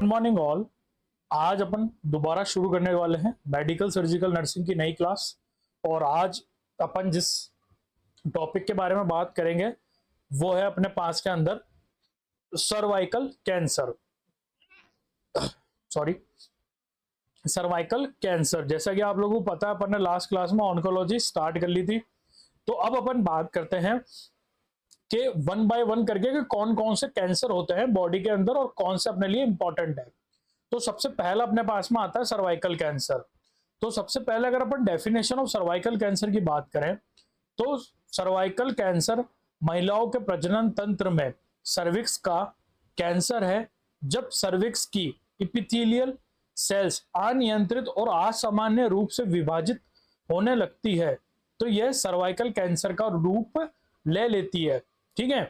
Morning all. आज अपन दोबारा शुरू करने वाले हैं मेडिकल सर्जिकल नर्सिंग की नई क्लास। और आज अपन जिस टॉपिक के बारे में बात करेंगे वो है अपने पास के अंदर cervical cancer. Sorry, cervical cancer. जैसा कि आप लोगों को पता है, अपन ने लास्ट क्लास में ऑन्कोलॉजी स्टार्ट कर ली थी। तो अब अपन बात करते हैं कि वन बाय वन करके कि कौन कौन से कैंसर होते हैं बॉडी के अंदर और कौन से अपने लिए इंपॉर्टेंट है। तो सबसे पहला अपने पास में आता है सर्वाइकल कैंसर। तो सबसे पहले अगर अपन डेफिनेशन ऑफ सर्वाइकल कैंसर की बात करें तो सर्वाइकल कैंसर महिलाओं के प्रजनन तंत्र में सर्विक्स का कैंसर है। जब सर्विक्स की इपिथेलियल सेल्स अनियंत्रित और असामान्य रूप से विभाजित होने लगती है तो यह सर्वाइकल कैंसर का रूप ले लेती है। ठीक है,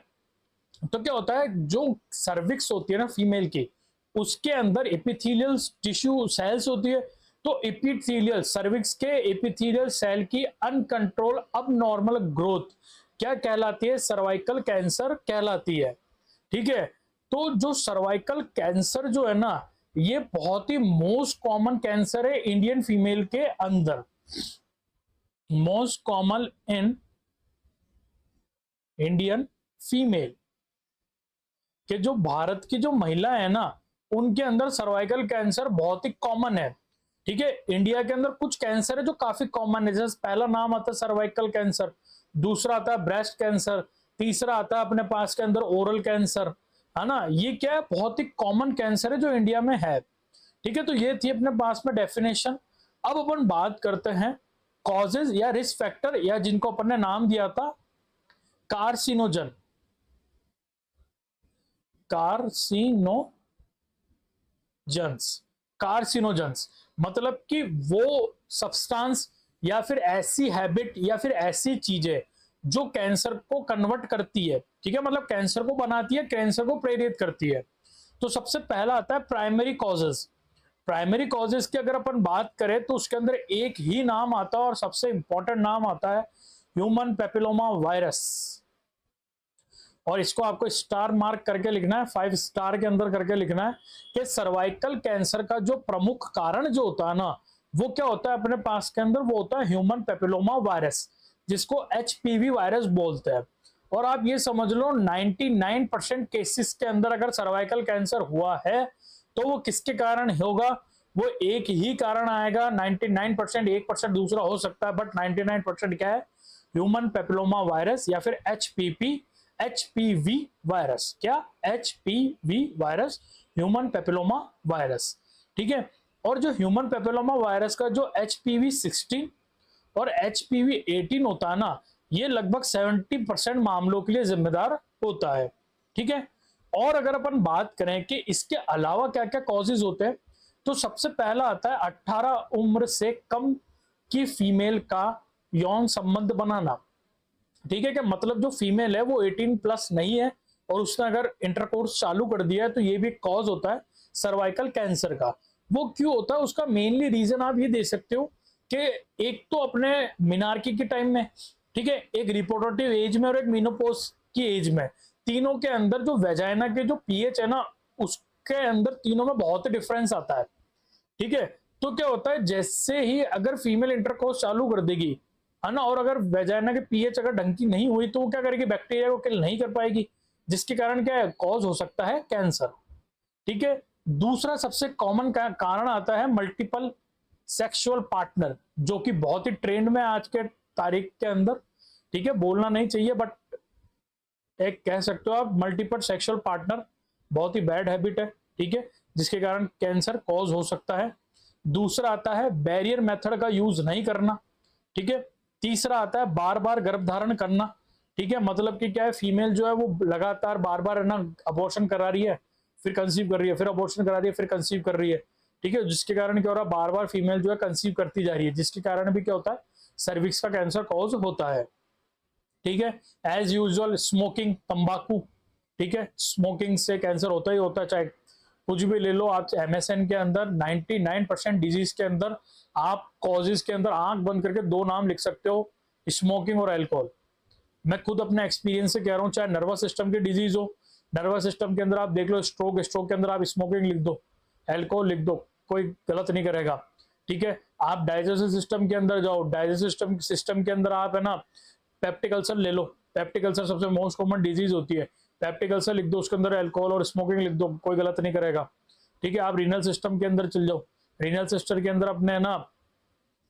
तो क्या होता है, जो सर्विक्स होती है ना फीमेल की, उसके अंदर एपिथेलियल टिश्यू सेल्स होती है। तो एपिथेलियल सर्विक्स के एपिथेलियल सेल की अनकंट्रोल अब नॉर्मल ग्रोथ क्या कहलाती है? सर्वाइकल कैंसर कहलाती है। ठीक है, तो जो सर्वाइकल कैंसर जो है ना, ये बहुत ही मोस्ट कॉमन कैंसर है इंडियन फीमेल के अंदर। Most common in Indian female के जो भारत की जो महिला है ना, उनके अंदर सर्वाइकल कैंसर बहुत ही कॉमन है। ठीक है, इंडिया के अंदर कुछ कैंसर है जो काफी कॉमन है। जैसे पहला नाम आता है सर्वाइकल कैंसर, दूसरा आता है ब्रेस्ट कैंसर, तीसरा आता है अपने पास के अंदर ओरल कैंसर, है ना। ये क्या है, बहुत ही कॉमन कैंसर है जो इंडिया में है। ठीक है, तो ये थी अपने पास में डेफिनेशन। अब अपन बात करते हैं कॉजेज या रिस्क फैक्टर, या जिनको अपन ने नाम दिया था कार्सिनोजन। कार्सिनोजेंस मतलब कि वो सब्सटेंस या फिर ऐसी हैबिट या फिर ऐसी चीजें जो कैंसर को कन्वर्ट करती है। ठीक है, मतलब कैंसर को बनाती है, कैंसर को प्रेरित करती है। तो सबसे पहला आता है प्राइमरी कॉजेज। प्राइमरी कॉजेज की अगर अपन बात करें तो उसके अंदर एक ही नाम आता है और सबसे इंपॉर्टेंट नाम आता है ह्यूमन पेपिलोमा वायरस। और इसको आपको स्टार मार्क करके लिखना है, 5 स्टार के अंदर करके लिखना है कि सर्वाइकल कैंसर का जो प्रमुख कारण जो होता है ना, वो क्या होता है अपने पास के अंदर? वो होता है ह्यूमन पेपिलोमा वायरस, जिसको एचपीवी वायरस बोलते हैं। और आप ये समझ लो 99% केसेस के अंदर अगर सर्वाइकल कैंसर हुआ है तो वो किसके कारण होगा? वो एक ही कारण आएगा। 99%, 1% दूसरा हो सकता है, बट 99% क्या है? ह्यूमन पेपिलोमा वायरस या फिर एचपीवी वायरस। क्या? HPV virus, human papilloma virus. ठीक है, और जो ह्यूमन पेपिलोमा वायरस का जो एचपीवी 16 और एचपीवी 18 होता है ना, ये लगभग 70% मामलों के लिए जिम्मेदार होता है। ठीक है, और अगर अपन बात करें कि इसके अलावा क्या क्या कॉजेज होते हैं, तो सबसे पहला आता है 18 उम्र से कम की फीमेल का यौन संबंध बनाना। ठीक है, क्या मतलब जो फीमेल है वो 18 प्लस नहीं है और उसने अगर इंटरकोर्स चालू कर दिया है तो ये भी कॉज होता है सर्वाइकल कैंसर का। वो क्यों होता है? उसका मेनली रीजन आप ये दे सकते हो कि एक तो अपने मिनार्की के टाइम में, ठीक है, एक रिप्रोडक्टिव एज में और एक मीनोपॉज की एज में, तीनों के अंदर जो वेजाइना के जो पीएच है ना, उसके अंदर तीनों में बहुत डिफरेंस आता है। ठीक है, तो क्या होता है, जैसे ही अगर फीमेल इंटरकोर्स चालू कर देगी, है ना, और अगर वेजाइना के पीएच अगर ढंग की नहीं हुई तो वो क्या करेगी? बैक्टीरिया को किल नहीं कर पाएगी, जिसके कारण क्या है? कॉज हो सकता है कैंसर। ठीक है, दूसरा सबसे कॉमन कारण आता है मल्टीपल सेक्सुअल पार्टनर, जो कि बहुत ही ट्रेंड में आज के तारीख के अंदर। ठीक है, बोलना नहीं चाहिए बट एक कह सकते हो आप, मल्टीपल सेक्सुअल पार्टनर बहुत ही बैड हैबिट है। ठीक है, जिसके कारण कैंसर कॉज हो सकता है। दूसरा आता है बैरियर मेथड का यूज नहीं करना। ठीक है, तीसरा आता है बार बार गर्भधारण करना। ठीक है, मतलब कि क्या है, फीमेल जो है वो लगातार बार बार ना अबॉर्शन करा रही है, फिर कंसीव कर रही है, फिर अबॉर्शन करा रही है, फिर कंसीव कर रही है। ठीक है, जिसके कारण क्या हो रहा है, बार बार फीमेल जो है कंसीव करती जा रही है, जिसके कारण भी क्या होता है, सर्विक्स का कैंसर कॉज होता है। ठीक है, एज यूजुअल स्मोकिंग, तंबाकू। ठीक है, स्मोकिंग से कैंसर होता ही होता है, चाहे कुछ भी ले लो आप। एमएसएन के अंदर 99% डिजीज के अंदर आप कॉजेज के अंदर आंख बंद करके 2 नाम लिख सकते हो, स्मोकिंग और अल्कोहल। मैं खुद अपने एक्सपीरियंस से कह रहा हूं, चाहे नर्वस सिस्टम की डिजीज हो, नर्वस सिस्टम के अंदर आप देख लो स्ट्रोक, स्ट्रोक के अंदर आप स्मोकिंग लिख दो। अल्कोहल लिख दो, कोई गलत नहीं करेगा। ठीक है, आप डाइजेस्टिव सिस्टम के अंदर जाओ, डाइजेस्टिव सिस्टम के अंदर आप है ना पेप्टिक अल्सर ले लो, पेप्टिक अल्सर सबसे मोस्ट कॉमन डिजीज होती है, पेप्टिक अल्सर लिख दो, उसके अंदर अल्कोहल और स्मोकिंग लिख दो, कोई गलत नहीं करेगा। ठीक है, आप रीनल सिस्टम के अंदर चल जाओ, रीनल सिस्टम के अंदर अपने है ना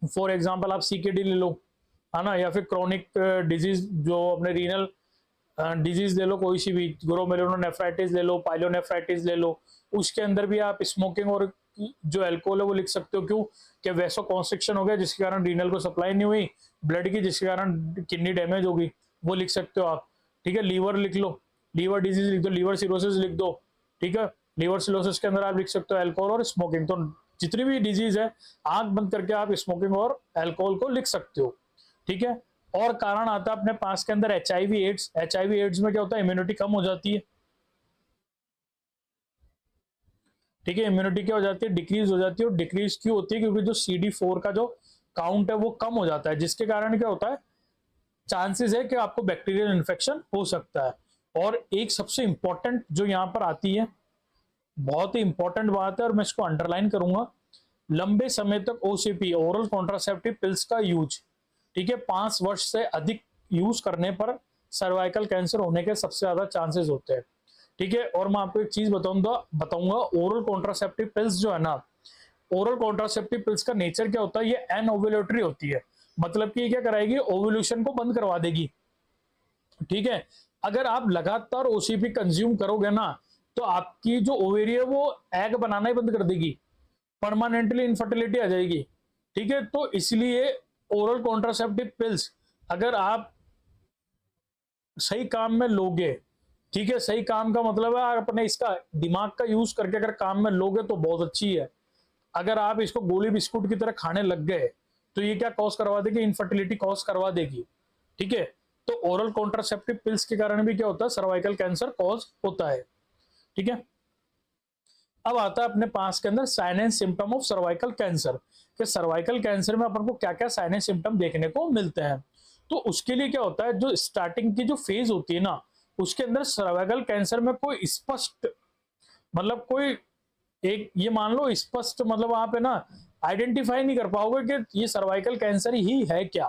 फॉर एग्जांपल आप सीकेडी ले लो, है ना, या फिर क्रोनिक डिजीज जो अपने रीनल डिजीज ले लो, कोई सी भी ग्लोमेरुलोनेफ्राइटिस ले लो, पाइलोनेफ्राइटिस ले लो, उसके अंदर भी आप स्मोकिंग और जो अल्कोहल है वो लिख सकते हो। क्यों? कि वैसो कॉन्स्ट्रिक्शन हो गया जिसके कारण रीनल को सप्लाई नहीं हुई ब्लड की, जिसके कारण किडनी डैमेज होगी, वो लिख सकते हो आप। ठीक है, लीवर लिख लो, लीवर डिजीज लिख दो, लीवर सिरोसिस लिख दो। ठीक है, लीवर सिरोसिस के अंदर आप लिख सकते हो अल्कोहल और स्मोकिंग। तो जितनी भी डिजीज है आंख बंद करके आप स्मोकिंग और अल्कोहल को लिख सकते हो। ठीक है, और कारण आता है अपने पास के अंदर HIV एड्स। HIV एड्स में क्या होता है, इम्यूनिटी कम हो जाती है। ठीक है, इम्यूनिटी क्या हो जाती है, डिक्रीज हो जाती है। और डिक्रीज क्यों होती है? क्योंकि जो CD4 का जो काउंट है वो कम हो जाता है, जिसके कारण क्या होता है, चांसेस है कि आपको बैक्टीरियल इन्फेक्शन हो सकता है। और एक सबसे इंपॉर्टेंट जो यहाँ पर आती है, बहुत ही इंपॉर्टेंट बात है और मैं इसको अंडरलाइन करूंगा, लंबे समय तक OCP ओरल कॉन्ट्रासेप्टिव पिल्स का यूज, ठीक है, 5 वर्ष से अधिक यूज करने पर सर्वाइकल कैंसर होने के सबसे ज्यादा चांसेस होते हैं। ठीक है, और मैं आपको एक चीज बताऊंगा ओरल कॉन्ट्रासेप्टिव पिल्स जो है ना, ओरल कॉन्ट्रासेप्टिव पिल्स का नेचर क्या होता है, ये एनओव्यूलेटरी होती है। मतलब कि ये क्या कराएगी, ओव्यूलेशन को बंद करवा देगी। ठीक है, अगर आप लगातार OCP कंज्यूम करोगे ना तो आपकी जो ओवेरी है वो एग बनाना ही बंद कर देगी, परमानेंटली इनफर्टिलिटी आ जाएगी। ठीक है, तो इसलिए ओरल कॉन्ट्रासेप्टिव पिल्स अगर आप सही काम में लोगे, ठीक है, सही काम का मतलब है आप अपने इसका दिमाग का यूज करके अगर काम में लोगे तो बहुत अच्छी है। अगर आप इसको गोली बिस्कुट की तरह खाने लग गए तो ये क्या कॉज करवा देगी, इनफर्टिलिटी कॉज करवा देगी। ठीक है, तो ओरल कॉन्ट्रासेप्टिव पिल्स के कारण भी क्या होता है, सर्वाइकल कैंसर कॉज होता है। ठीक है, अब आता है अपने पास के अंदर sign and symptom of cervical cancer, कि सर्वाइकल कैंसर में अपन को क्या क्या साइन एंड सिम्टम देखने को मिलते हैं। तो उसके लिए क्या होता है, जो स्टार्टिंग की जो फेज होती है ना, उसके अंदर सर्वाइकल कैंसर में कोई स्पष्ट मतलब कोई एक ये मान लो स्पष्ट मतलब आप है ना आइडेंटिफाई नहीं कर पाओगे कि ये सर्वाइकल कैंसर ही है क्या।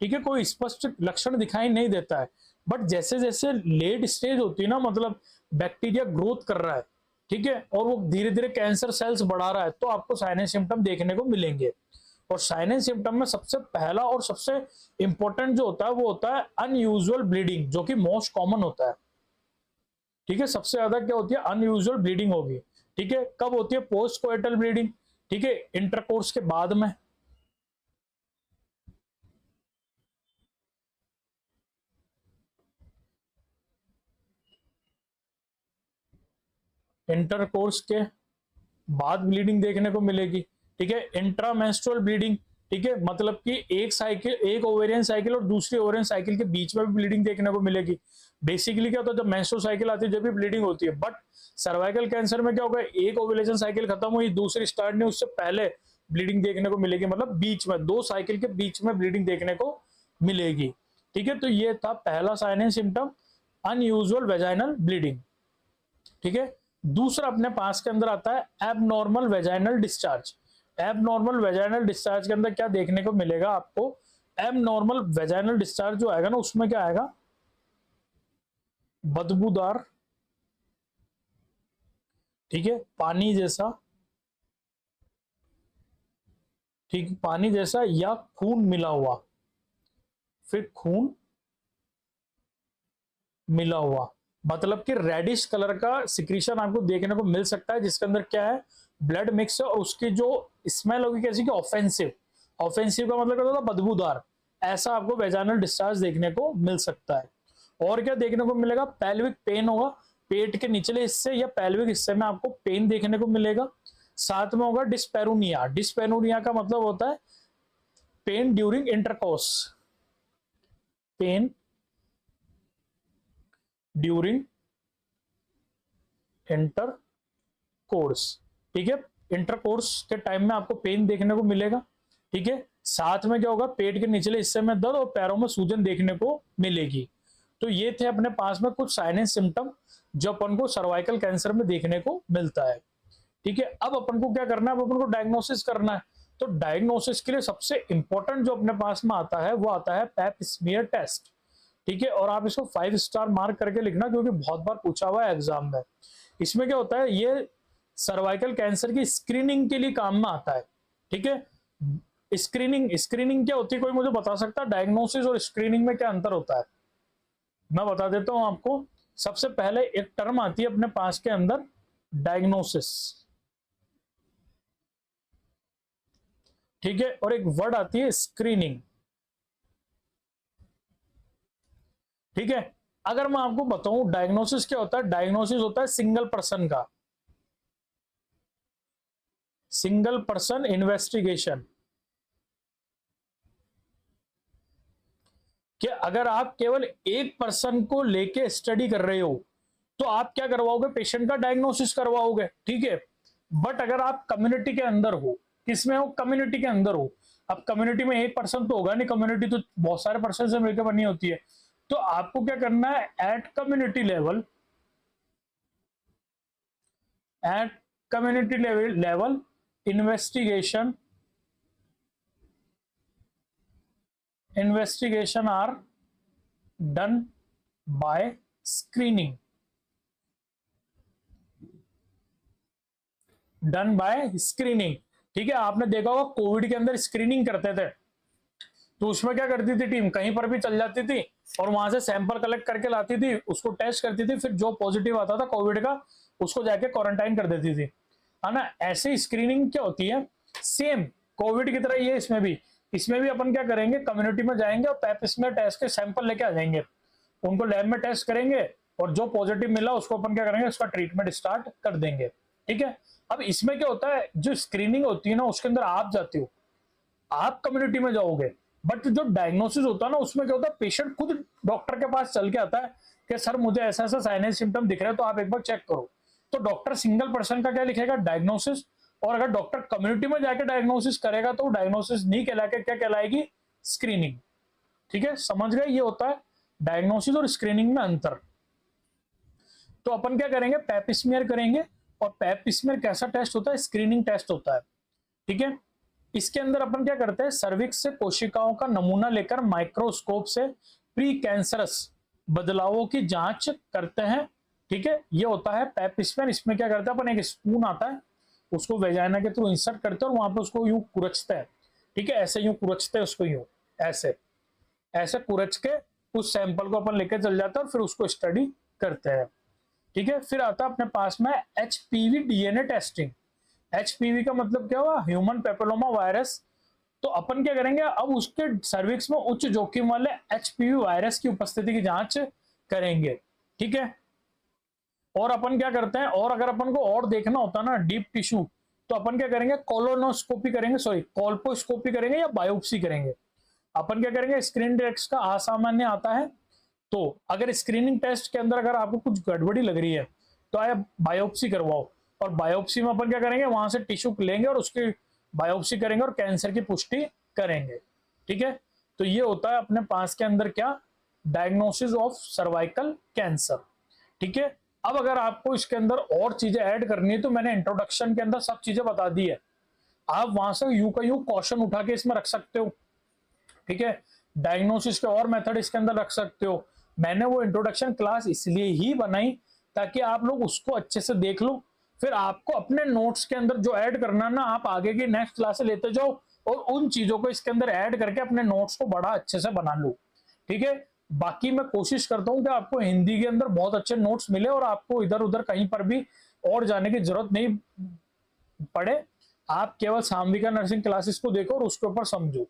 ठीक है, कोई स्पष्ट लक्षण दिखाई नहीं देता है। बट जैसे जैसे लेट स्टेज होती है ना, मतलब बैक्टीरिया ग्रोथ कर रहा है, ठीक है, और वो धीरे धीरे कैंसर सेल्स बढ़ा रहा है, तो आपको साइन एंड सिम्टम देखने को मिलेंगे। और साइन एंड सिम्टम में सबसे पहला और सबसे इंपॉर्टेंट जो होता है वो होता है अनयूजुअल ब्लीडिंग, जो कि मोस्ट कॉमन होता है। ठीक है, सबसे ज्यादा क्या होती है, अनयूजुअल ब्लीडिंग होगी। ठीक है, कब होती है, पोस्ट कोएटल ब्लीडिंग। ठीक है, इंटरकोर्स के बाद में। इंटरकोर्स के बाद ब्लीडिंग देखने को मिलेगी। ठीक है, इंट्रामेंस्ट्रुअल ब्लीडिंग, ठीक है, मतलब कि एक ओवेरियन साइकिल और दूसरी ओवेरियन साइकिल के बीच में भी ब्लीडिंग देखने को मिलेगी। बेसिकली क्या होता है, जब मेंस्ट्रुअल साइकिल आती है जब भी ब्लीडिंग होती है। बट सर्वाइकल कैंसर में क्या होगा, एक ओव्यूलेशन साइकिल खत्म हुई, दूसरी स्टार्ट नहीं, उससे पहले ब्लीडिंग देखने को मिलेगी, मतलब बीच में 2 साइकिल के बीच में ब्लीडिंग देखने को मिलेगी। ठीक है, तो ये था पहला sign and symptom, unusual vaginal bleeding. ठीक है, दूसरा अपने पास के अंदर आता है abnormal vaginal discharge. Abnormal vaginal discharge के अंदर क्या देखने को मिलेगा आपको, एबनॉर्मल वेजाइनल डिस्चार्ज जो आएगा ना उसमें क्या आएगा, बदबूदार, ठीक है, पानी जैसा, ठीक, पानी जैसा या खून मिला हुआ, फिर खून मिला हुआ, मतलब कि रेडिश कलर का सिक्रीशन आपको देखने को मिल सकता है, जिसके अंदर क्या है, ब्लड मिक्स है, और उसकी जो स्मेल होगी कैसी कि ऑफेंसिव। ऑफेंसिव का मतलब क्या होता है, बदबूदार। ऐसा आपको वेजाइनल डिस्चार्ज देखने को मिल सकता है। और क्या देखने को मिलेगा, पेल्विक पेन होगा, पेट के निचले हिस्से या पेल्विक हिस्से में आपको पेन देखने को मिलेगा। साथ में होगा डिस्पेरोनिया। डिस्पेरोनिया का मतलब होता है pen during intercourse, pen during intercourse. ठीक है, इंटरकोर्स के टाइम में आपको पेन देखने को मिलेगा। ठीक है, साथ में क्या होगा, पेट के निचले हिस्से में दर्द और पैरों में सूजन देखने को मिलेगी। तो ये थे अपने पास में कुछ साइन एंड सिम्टम जो अपन को सर्वाइकल कैंसर में देखने को मिलता है। ठीक है, अब अपन को क्या करना है, अब अपन को डायग्नोसिस करना है। तो डायग्नोसिस के लिए सबसे इंपॉर्टेंट जो अपने पास में आता है वो आता है पैप स्मीयर टेस्ट। ठीक है, और आप इसको 5 स्टार मार्क करके लिखना, क्योंकि बहुत बार पूछा हुआ है एग्जाम में। इसमें क्या होता है, ये सर्वाइकल कैंसर की स्क्रीनिंग के लिए काम में आता है। ठीक है, स्क्रीनिंग क्या होती है, कोई मुझे बता सकता है डायग्नोसिस और स्क्रीनिंग में क्या अंतर होता है? मैं बता देता हूं आपको। सबसे पहले एक टर्म आती है अपने पास के अंदर, डायग्नोसिस। ठीक है, और एक वर्ड आती है स्क्रीनिंग। ठीक है, अगर मैं आपको बताऊं डायग्नोसिस क्या होता है, डायग्नोसिस होता है सिंगल पर्सन का, सिंगल पर्सन इन्वेस्टिगेशन। कि अगर आप केवल एक पर्सन को लेके स्टडी कर रहे हो तो आप क्या करवाओगे, पेशेंट का डायग्नोसिस करवाओगे। ठीक है, बट अगर आप कम्युनिटी के अंदर हो, किसमें हो, कम्युनिटी के अंदर हो। अब कम्युनिटी में एक पर्सन तो होगा नहीं, कम्युनिटी तो बहुत सारे पर्सन से मिलकर बनी होती है। तो आपको क्या करना है, at community level, at community level investigation are done by screening, done by screening. ठीक है, आपने देखा होगा कोविड के अंदर स्क्रीनिंग करते थे, तो उसमें क्या करती थी टीम, कहीं पर भी चल जाती थी और वहां से सैंपल कलेक्ट करके लाती थी, उसको टेस्ट करती थी, फिर जो पॉजिटिव आता था कोविड का उसको जाके क्वारंटाइन कर देती थी, है ना। ऐसे स्क्रीनिंग क्या होती है, सेम कोविड की तरह ही है इसमें भी अपन क्या करेंगे, कम्युनिटी में जाएंगे और पैप स्मीयर टेस्ट के सैंपल लेके आ जाएंगे, उनको लैब में टेस्ट करेंगे और जो पॉजिटिव मिला उसको अपन क्या करेंगे, उसका ट्रीटमेंट स्टार्ट कर देंगे। ठीक है, अब इसमें क्या होता है, जो स्क्रीनिंग होती है ना उसके अंदर आप जाते हो, आप कम्युनिटी में जाओगे, बट जो डायग्नोसिस होता है ना उसमें क्या होता है, पेशेंट खुद डॉक्टर के पास चल के आता है कि सर मुझे ऐसा ऐसा साइनस सिम्टम दिख रहा है, तो आप एक बार चेक करो। तो डॉक्टर सिंगल पर्सन का क्या लिखेगा, डायग्नोसिस, और अगर डॉक्टर कम्युनिटी में जाके डायग्नोसिस करेगा तो डायग्नोसिस नहीं कहला के क्या कहलाएगी, स्क्रीनिंग। ठीक है, समझ गए, ये होता है डायग्नोसिस और स्क्रीनिंग में अंतर। तो अपन क्या करेंगे, पैप स्मीयर करेंगे, और पैप स्मीयर कैसा टेस्ट होता है, स्क्रीनिंग टेस्ट होता है। ठीक है, इसके अंदर अपन क्या करते हैं, सर्विक्स से कोशिकाओं का नमूना लेकर माइक्रोस्कोप से प्री कैंसरस बदलावों की जांच करते हैं। ठीक है, ये होता है पैप स्मीयर। इसमें क्या करते हैं अपन, एक स्पून आता है उसको वेजाइना के थ्रू इंसर्ट करते हैं और वहां पे उसको यूं कुरचते हैं। ठीक है, ऐसे यूं कुरचते हैं उसको, यूं ऐसे ऐसे कुरच के उस सैंपल को अपन लेके चल जाते हैं और फिर उसको स्टडी करते हैं। ठीक है, फिर आता है अपने पास में एचपीवी डीएनए टेस्टिंग। एचपीवी का मतलब क्या हुआ, ह्यूमन पेपिलोमा वायरस। तो अपन क्या करेंगे, अब उसके सर्विक्स में उच्च जोखिम वाले एचपीवी वायरस की उपस्थिति की जांच करेंगे। ठीक है, और अपन क्या करते हैं, और अगर अपन को और देखना होता है ना डीप टिश्यू, तो अपन क्या करेंगे, कोलोनोस्कोपी करेंगे, सॉरी कॉल्पोस्कोपी करेंगे या बायोप्सी करेंगे। अपन क्या करेंगे, स्क्रीन टेस्ट का असामान्य आता है, तो अगर स्क्रीनिंग टेस्ट के अंदर अगर आपको कुछ गड़बड़ी लग रही है तो आप बायोप्सी करवाओ, और बायोप्सी में अपन क्या करेंगे, वहां से टिश्यू लेंगे और उसकी बायोप्सी करेंगे और कैंसर की पुष्टि करेंगे। ठीक है, तो ये होता है अपने पास के अंदर क्या, डायग्नोसिस ऑफ सर्वाइकल कैंसर। ठीक है, अब अगर आपको इसके अंदर और चीजें ऐड करनी है तो मैंने इंट्रोडक्शन के अंदर सब चीजें बता दी है, आप वहां से यू का यू क्वेश्चन उठा के इसमें रख सकते हो। ठीक है, डायग्नोसिस के और मेथड इसके अंदर रख सकते हो। मैंने वो इंट्रोडक्शन क्लास इसलिए ही बनाई ताकि आप लोग उसको अच्छे से देख लो, फिर आपको अपने नोट्स के अंदर जो ऐड करना ना आप आगे की नेक्स्ट क्लास लेते जाओ और उन चीजों को इसके अंदर ऐड करके अपने नोट्स को बड़ा अच्छे से बना लो। ठीक है, बाकी मैं कोशिश करता हूं कि आपको हिंदी के अंदर बहुत अच्छे नोट्स मिले और आपको इधर उधर कहीं पर भी और जाने की जरूरत नहीं पड़े, आप केवल सामविका नर्सिंग क्लासेस को देखो और उसके ऊपर समझो।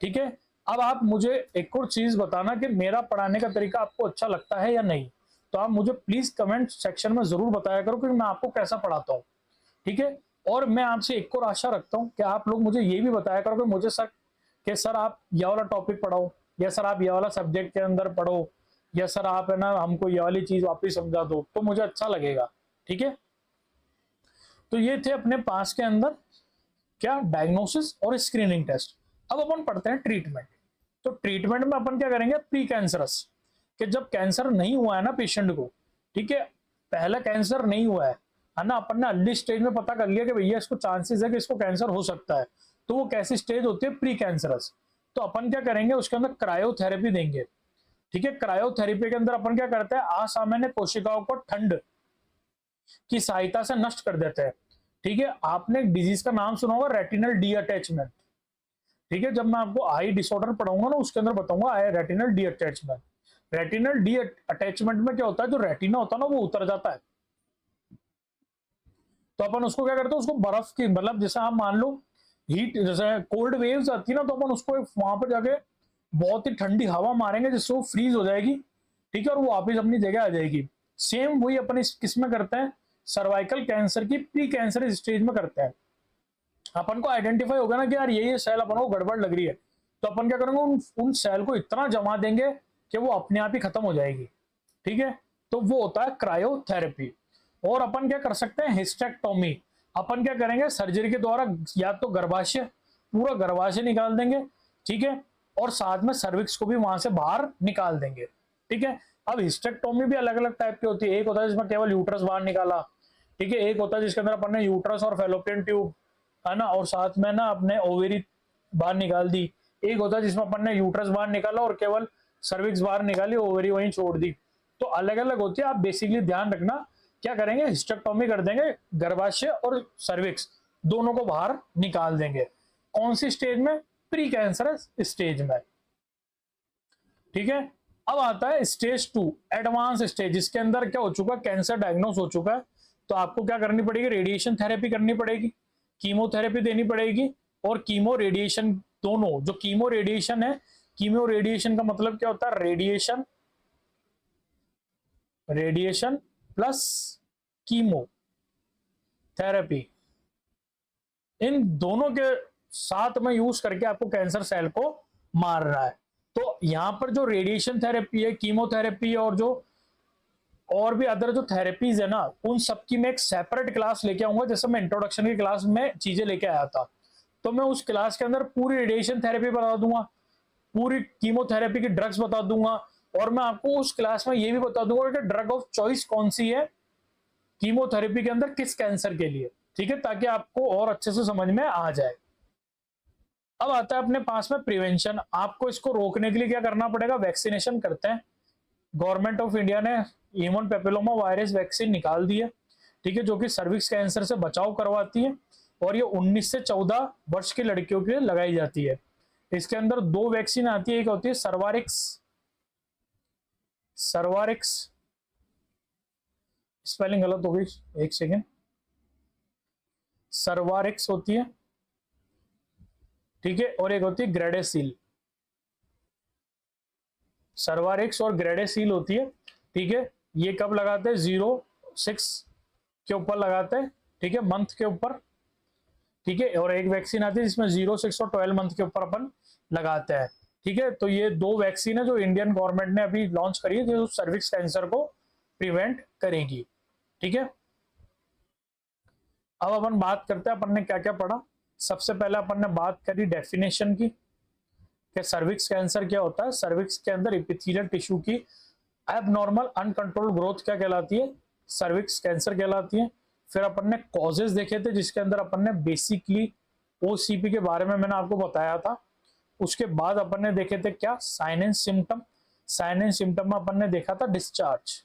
ठीक है, अब आप मुझे एक और चीज बताना कि मेरा पढ़ाने का तरीका आपको अच्छा लगता है या नहीं, तो आप मुझे प्लीज कमेंट सेक्शन में जरूर बताया करो कि मैं आपको कैसा पढ़ाता हूँ। ठीक है, और मैं आपसे एक और आशा रखता हूँ कि आप लोग मुझे ये भी बताया करो कि मुझे सर कि सर आप यह वाला टॉपिक पढ़ाओ, या सर आप यह वाला सब्जेक्ट के अंदर पढ़ो, या सर आप है ना हमको ये वाली चीज वापस समझा दो, तो मुझे अच्छा लगेगा। ठीक है, तो ये थे अपने पास के अंदर क्या, डायग्नोसिस और स्क्रीनिंग टेस्ट। अब अपन पढ़ते हैं ट्रीटमेंट। तो ट्रीटमेंट में अपन क्या करेंगे, प्री कैंसरस, कि जब कैंसर नहीं हुआ है ना पेशेंट को, ठीक है, पहला कैंसर नहीं हुआ है, है ना, अपन ने अर्ली स्टेज में पता कर लिया कि भैया इसको चांसेस है कि इसको कैंसर हो सकता है, तो वो कैसी स्टेज होती है, प्री कैंसरस। तो अपन क्या करेंगे, उसके अंदर क्रायोथेरेपी देंगे। ठीक है, क्रायोथेरेपी के अंदर अपन क्या करते हैं, असामान्य कोशिकाओं को ठंड की सहायता से नष्ट कर देते हैं। ठीक है, आपने एक डिजीज का नाम सुना होगा, रेटिनल डी अटैचमेंट। ठीक है, जब मैं आपको आई डिसऑर्डर पढ़ाऊंगा ना, उसके अंदर बताऊंगा eye retinal detachment. Retinal detachment में क्या होता है, जो रेटिना होता है ना वो उतर जाता है। तो अपन उसको क्या करते हैं, उसको बर्फ की, मतलब जैसे आप मान लो हीट, जैसे कोल्ड वेव्स आती है ना, तो अपन उसको वहां पर जाके बहुत ही ठंडी हवा मारेंगे जिससे वो फ्रीज हो जाएगी। ठीक है, और वो वापस अपनी जगह आ जाएगी। सेम वही अपन इस किसमें करते हैं, सर्वाइकल कैंसर की प्री कैंसर स्टेज में करते हैं। अपन को आइडेंटिफाई होगा ना कि यार ये सेल अपन को गड़बड़ लग रही है, तो अपन क्या करेंगे, उन सेल को इतना जमा देंगे कि वो अपने आप ही खत्म हो जाएगी। ठीक है, तो वो होता है क्रायोथेरेपी। और अपन क्या कर सकते हैं, हिस्टेक्टोमी। अपन क्या करेंगे, सर्जरी के द्वारा या तो गर्भाशय, पूरा गर्भाशय निकाल देंगे। ठीक है, और साथ में सर्विक्स को भी वहां से बाहर निकाल देंगे। ठीक है, अब हिस्टेक्टोमी भी अलग अलग टाइप की होती है। एक होता है जिसमें केवल यूट्रस बाहर निकाला। ठीक है, एक होता है जिसके अंदर अपन ने यूट्रस और फेलोपियन ट्यूब, है ना, और साथ में ना अपने ओवेरी बाहर निकाल दी। एक होता है जिसमें अपन ने यूट्रस बाहर निकाला और केवल सर्विक्स बाहर निकाली, ओवेरी वहीं छोड़ दी। तो अलग अलग होती है। आप बेसिकली ध्यान रखना, क्या करेंगे, हिस्टेक्टोमी कर देंगे, गर्भाशय और सर्विक्स दोनों को बाहर निकाल देंगे। कौन सी स्टेज में, प्री कैंसरस स्टेज में। ठीक है, अब आता है स्टेज 2, एडवांस स्टेज, जिसके अंदर क्या हो चुका, कैंसर डायग्नोस हो चुका है। तो आपको क्या करनी पड़ेगी, रेडिएशन थेरेपी करनी पड़ेगी, कीमोथेरेपी देनी पड़ेगी, और कीमो रेडिएशन दोनों। जो कीमो रेडिएशन है, कीमो रेडिएशन का मतलब क्या होता है, रेडिएशन प्लस कीमो थेरेपी, इन दोनों के साथ में यूज करके आपको कैंसर सेल को मारना है। तो यहां पर जो रेडिएशन थेरेपी है, कीमोथेरेपी है, और जो और भी अदर जो थेरेपीज है ना, उन सबकी मैं एक सेपरेट क्लास लेके आऊंगा। जैसे मैं इंट्रोडक्शन की क्लास में चीजें लेके आया था, तो मैं उस क्लास के अंदर पूरी रेडिएशन थेरेपी बता दूंगा, पूरी कीमोथेरेपी की ड्रग्स बता दूंगा, और मैं आपको उस क्लास में ये भी बता दूंगा कि ड्रग ऑफ चॉइस कौन सी है कीमोथेरेपी के अंदर किस कैंसर के लिए। ठीक है, ताकि आपको और अच्छे से समझ में आ जाए। अब आता है अपने पास में प्रिवेंशन। आपको इसको रोकने के लिए क्या करना पड़ेगा, वैक्सीनेशन करते हैं। गवर्नमेंट ऑफ इंडिया ने ह्यूमन पेपिलोमा वायरस वैक्सीन निकाल दी है। ठीक है, जो कि सर्विक्स कैंसर से बचाव करवाती है, और ये 19 से 14 वर्ष की लड़कियों के लिए लगाई जाती है। इसके अंदर 2 वैक्सीन आती है, एक होती है सर्वारिक्स, स्पेलिंग गलत हो गई, एक सेकेंड, सर्वारिक्स होती है। ठीक है, और एक होती है ग्रेडेसील। सर्वारिक्स और ग्रेडेसील होती है। ठीक है, ये कब लगाते हैं, 0-6 के ऊपर लगाते हैं। ठीक है, मंथ के ऊपर। ठीक है, और एक वैक्सीन आती है जिसमें 0-6 और 12 मंथ के ऊपर अपन लगाते हैं। ठीक है, तो ये 2 वैक्सीन है जो इंडियन गवर्नमेंट ने अभी लॉन्च करी है, जो सर्विक्स कैंसर को प्रिवेंट करेगी। ठीक है, अब अपन बात करते हैं अपन ने क्या क्या पढ़ा। सबसे पहले अपन ने बात करी डेफिनेशन की, कि सर्विक्स कैंसर क्या होता है। सर्विक्स के अंदर एपिथेलियल टिश्यू की एबनॉर्मल अनकंट्रोल्ड ग्रोथ क्या कहलाती है, सर्विक्स कैंसर कहलाती है। फिर अपन ने कॉजेज देखे थे, जिसके अंदर अपन ने बेसिकली ओसीपी के बारे में मैंने आपको बताया था। उसके बाद अपन ने देखे थे क्या, sign and symptom. Sign and symptom में अपन ने देखा था डिस्चार्ज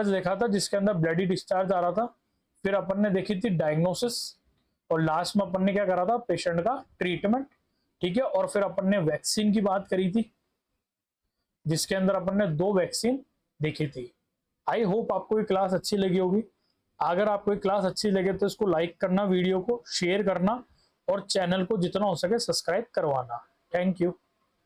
देखा था, जिसके अंदर ब्लडी डिस्चार्ज आ रहा था। फिर अपन ने देखी थी डायग्नोसिस, और लास्ट में अपन ने क्या करा था, पेशेंट का ट्रीटमेंट। ठीक है, और फिर अपन ने वैक्सीन की बात करी थी, जिसके अंदर अपन ने 2 वैक्सीन देखी थी। आई होप आपको ये क्लास अच्छी लगी होगी। अगर आपको ये क्लास अच्छी लगे तो इसको लाइक करना, वीडियो को शेयर करना, और चैनल को जितना हो सके सब्सक्राइब करवाना। Thank you.